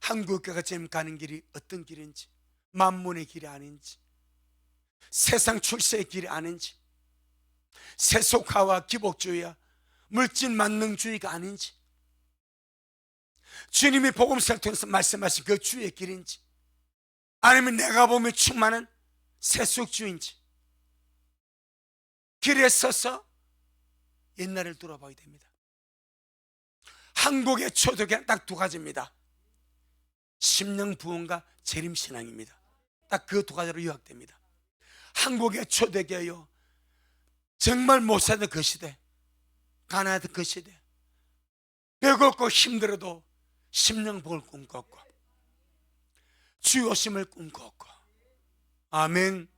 한국교회가 지금 가는 길이 어떤 길인지, 만문의 길이 아닌지, 세상 출세의 길이 아닌지, 세속화와 기복주의와 물질 만능주의가 아닌지, 주님이 복음서를 통해서 말씀하신 그 주의 길인지, 아니면 내가 보면 충만한 세속주의인지, 길에 서서 옛날을 돌아봐야 됩니다. 한국의 초대교회는 딱 두 가지입니다. 심령부흥과 재림신앙입니다. 딱 그 두 가지로 요약됩니다. 한국의 초대교회요, 정말 못 사는 그 시대, 가난하던 그 시대, 배고프고 힘들어도 심령복을 꿈꿨고 주 오심을 꿈꿨고, 아멘.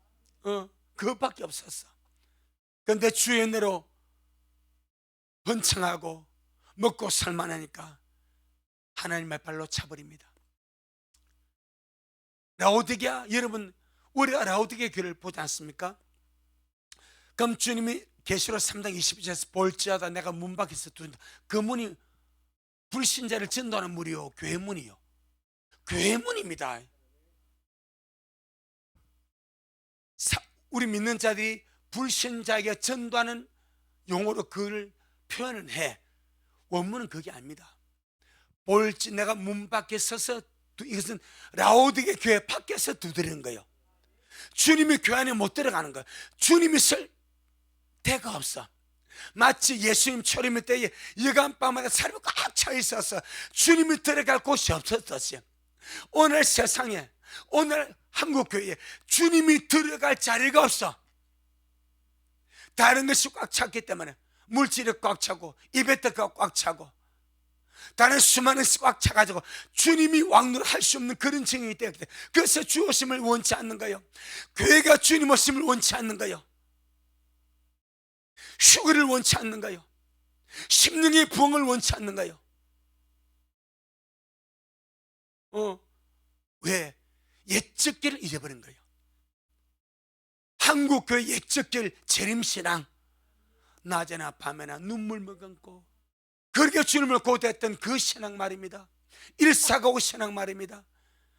그것밖에 없었어. 그런데 주의 은혜로 번창하고 먹고 살만하니까 하나님의 발로 차버립니다. 라오디게아, 여러분 우리가 라오디게아 교회를 보지 않습니까? 그럼 주님이 계시록 3장 20절에서 볼지어다 내가 문 밖에서 두는다, 그 문이 불신자를 전도하는 문이요, 교회 문이요, 교회 문입니다. 우리 믿는 자들이 불신자에게 전도하는 용어로 그걸 표현을 해. 원문은 그게 아닙니다. 볼지 내가 문 밖에 서서, 이것은 라오디게 교회 밖에서 두드리는 거예요. 주님이 교회 안에 못 들어가는 거예요. 주님이 설 데가 없어. 마치 예수님 초림의 때에 여간밤마다 사람이 꽉 차 있어서 주님이 들어갈 곳이 없었듯이, 오늘 세상에, 오늘 한국교회에 주님이 들어갈 자리가 없어. 다른 것이 꽉 찼기 때문에, 물질이 꽉 차고 이벤트가 꽉 차고 다른 수많은 것이 꽉 차가지고 주님이 왕노릇할 수 없는 그런 증인이 되었기 때문에, 그래서 주 오심을 원치 않는 거예요. 교회가 주님 오심을 원치 않는 거예요. 휴거를 원치 않는 거예요. 심령의 부흥을 원치 않는 거예요. 왜? 옛적 길을 잊어버린 거예요. 한국교회 옛적 길 재림신앙, 낮에나 밤에나 눈물 머금고 그렇게 주님을 고대했던 그 신앙 말입니다. 일사가고 신앙 말입니다.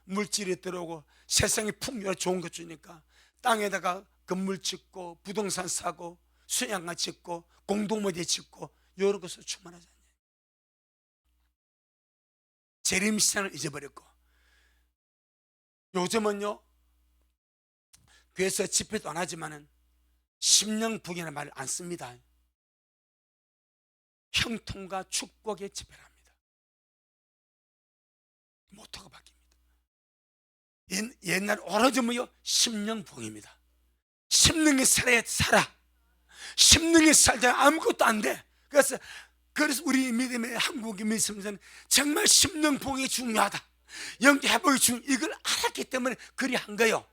물질이 들어오고 세상이 풍요로 좋은 거 주니까 땅에다가 건물 짓고 부동산 사고 수양가 짓고 공동묘지 짓고 이런 것을 충만하잖아요. 재림신앙을 잊어버렸고, 요즘은요 교회에서 집회도 안 하지만은 심령부흥이라는 말을 안 씁니다. 형통과 축복의 집회를 합니다. 모토가 바뀝니다. 옛날 오래전부요 심령부흥입니다. 심령이 살아. 심령이 살자 아무것도 안 돼. 그래서 우리 믿음의 한국의 믿음에서는 정말 심령부흥이 중요하다, 영계 회복이 중요하다, 이걸 알았기 때문에 그리 한 거예요.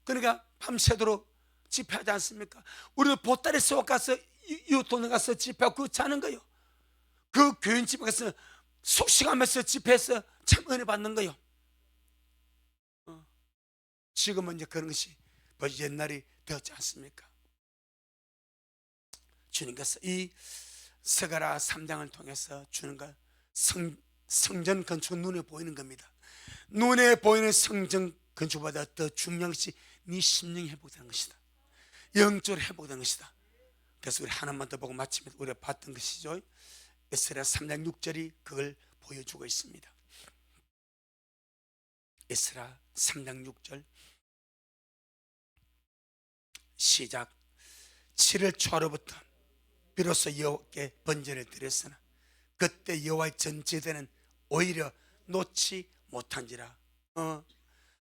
그러니까 밤새도록 집회하지 않습니까? 우리도 보따리 속 가서 이웃돈에 가서 집회하고 그거 자는 거예요. 그 교인 집에 가서 숙식하면서 집회해서 참 은혜 받는 거예요. 지금은 이제 그런 것이 벌써 옛날이 되었지 않습니까? 주님께서 이 스가랴 3장을 통해서 주님과 성전 건축 눈에 보이는 겁니다. 눈에 보이는 성전 건축보다 더 중요한 것이 네 심령이 회복되는 것이다. 영적으로 회복되는 것이다. 그래서 우리 하나만 더 보고 마치면 우리가 봤던 것이죠. 에스라 3장 6절이 그걸 보여주고 있습니다. 에스라 3장 6절 시작. 7월 초로부터 비로소 여호와께 번제를 드렸으나 그때 여호와의 전제되는 오히려 놓지 못한지라.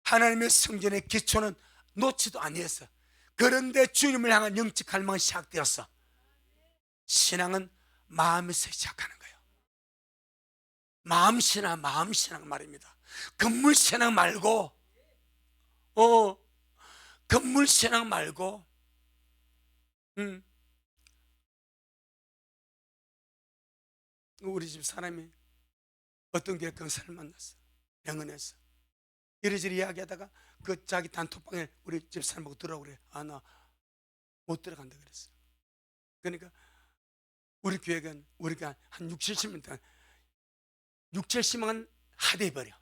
하나님의 성전의 기초는 놓지도 아니했어. 그런데 주님을 향한 영적 갈망이 시작되었어. 신앙은 마음에서 시작하는 거예요. 마음신앙 말입니다. 건물신앙 말고, 건물신앙 말고, 우리 집 사람이 어떤 교회 강사를 만났어. 병원에서 이리저리 이야기하다가 그 자기 단톡방에 우리 집 사람 보고 들어오고 그래. 아, 나 못 들어간다 그랬어. 그러니까 우리 교회가 우리가 한 6, 70명 동안 6, 70명은 하대해버려.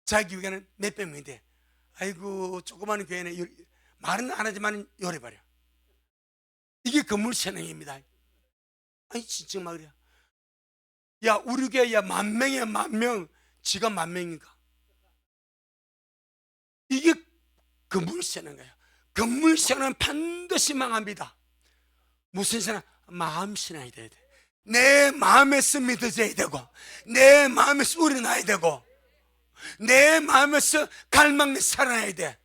자기 교회는 몇백 명이 돼. 아이고, 조그마한 교회는 말은 안 하지만 열해버려. 이게 건물신앙입니다. 아니 진짜 말이야. 야, 우리 교회 야 10,000명이야, 10,000명. 지가 10,000명인가? 이게 건물신앙이에요. 건물신앙은 반드시 망합니다. 무슨 신앙? 마음신앙이 돼야 돼. 내 마음에서 믿어져야 되고, 내 마음에서 우러나야 되고, 내 마음에서 갈망에 살아나야 돼.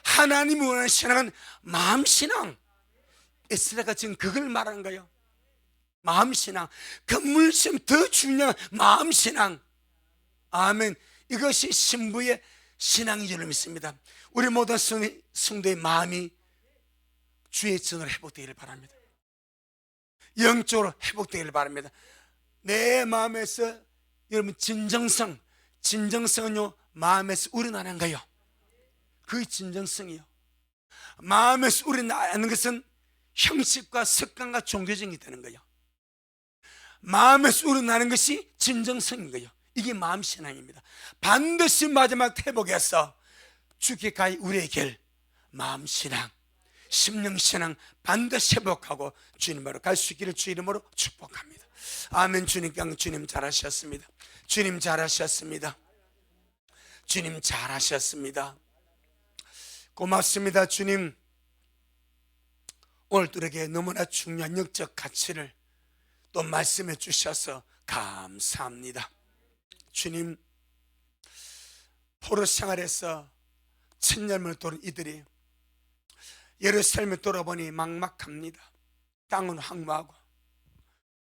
하나님이 원하는 신앙은 마음신앙. 에스라가 지금 그걸 말하는 거예요. 마음신앙. 건물신앙 더 중요한 마음신앙. 아멘. 이것이 신부의 신앙인 줄 믿습니다. 우리 모든 성도의 마음이 주의 전으로 회복되기를 바랍니다. 영적으로 회복되기를 바랍니다. 내 마음에서 여러분 진정성은요 마음에서 우러나는 거예요. 그게 진정성이요. 마음에서 우러나는 것은 형식과 습관과 종교적이 되는 거예요. 마음에서 우러나는 것이 진정성인 거예요. 이게 마음신앙입니다. 반드시 마지막 회복에서 주께 가히 우리의 길 마음신앙, 심령신앙 반드시 회복하고 주님으로 갈 수 있기를 주 이름으로 축복합니다. 아멘. 주님 잘하셨습니다. 주님 잘하셨습니다. 주님 잘하셨습니다. 고맙습니다. 주님, 오늘 우리에게 너무나 중요한 영적 가치를 또 말씀해 주셔서 감사합니다. 주님, 포로 생활에서 천년을 도는 이들이 예루살렘을 돌아보니 막막합니다. 땅은 황무하고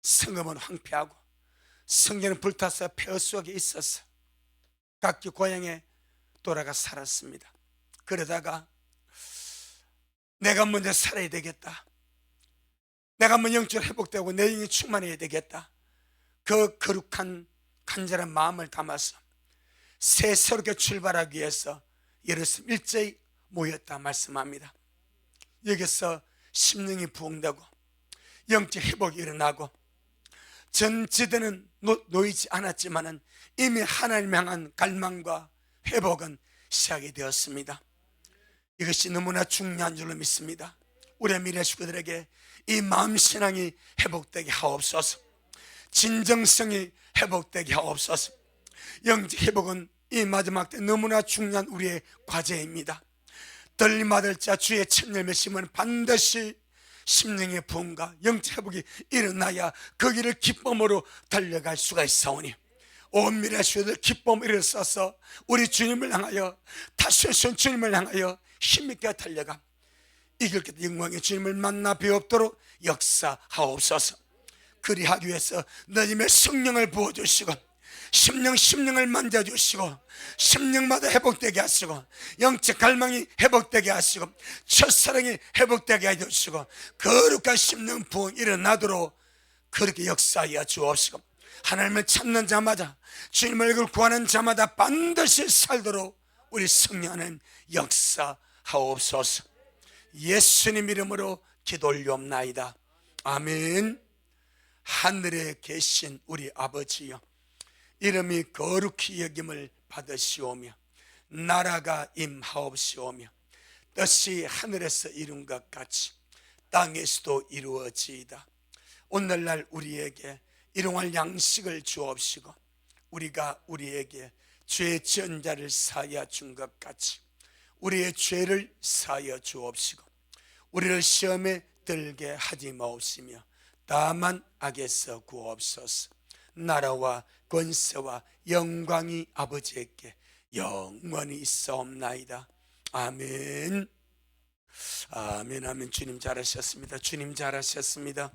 성읍은 황폐하고 성전은 불타서 폐허 속에 있어서 각기 고향에 돌아가 살았습니다. 그러다가 내가 먼저 살아야 되겠다, 내가 먼저 영적으로 회복되고 내 영이 충만해야 되겠다, 그 거룩한 간절한 마음을 담아서 새롭게 출발하기 위해서 예루살렘 일제히 모였다 말씀합니다. 여기서 심령이 부흥되고 영적 회복이 일어나고 전 지대는 놓이지 않았지만 이미 하나님 향한 갈망과 회복은 시작이 되었습니다. 이것이 너무나 중요한 줄로 믿습니다. 우리 미래 식구들에게 이 마음신앙이 회복되게 하옵소서. 진정성이 회복되게 하옵소서. 영적 회복은 이 마지막 때 너무나 중요한 우리의 과제입니다. 들림 받을 자 주의 첫 열매 심은 반드시 심령의 부흥과 영적 회복이 일어나야 그 길을 기쁨으로 달려갈 수가 있사오니 온 미래 식구들 기쁨을 일어서서 우리 주님을 향하여 다시 오신 주님을 향하여 힘있게 달려가 이길 때 영광의 주님을 만나 뵈옵도록 역사하옵소서. 그리하기 위해서 너님의 성령을 부어주시고 심령을 만져주시고 심령마다 회복되게 하시고 영적 갈망이 회복되게 하시고 첫사랑이 회복되게 해주시고 거룩한 심령 부흥 일어나도록 그렇게 역사하여 주옵시고 하나님을 찾는 자마다 주님의 얼굴 구하는 자마다 반드시 살도록 우리 성령은 역사하옵소서. 예수님 이름으로 기도 올리옵나이다. 아멘. 하늘에 계신 우리 아버지여, 이름이 거룩히 여김을 받으시오며 나라가 임하옵시오며 뜻이 하늘에서 이룬 것 같이 땅에서도 이루어지이다. 오늘날 우리에게 일용할 양식을 주옵시고 우리가 우리에게 죄 지은 자를 사하여 준 것 같이 우리의 죄를 사하여 주옵시고 우리를 시험에 들게 하지 마옵시며 다만 악에서 구하옵소서. 나라와 권세와 영광이 아버지에게 영원히 있사옵나이다. 아멘. 아멘. 아멘. 주님 잘하셨습니다. 주님 잘하셨습니다.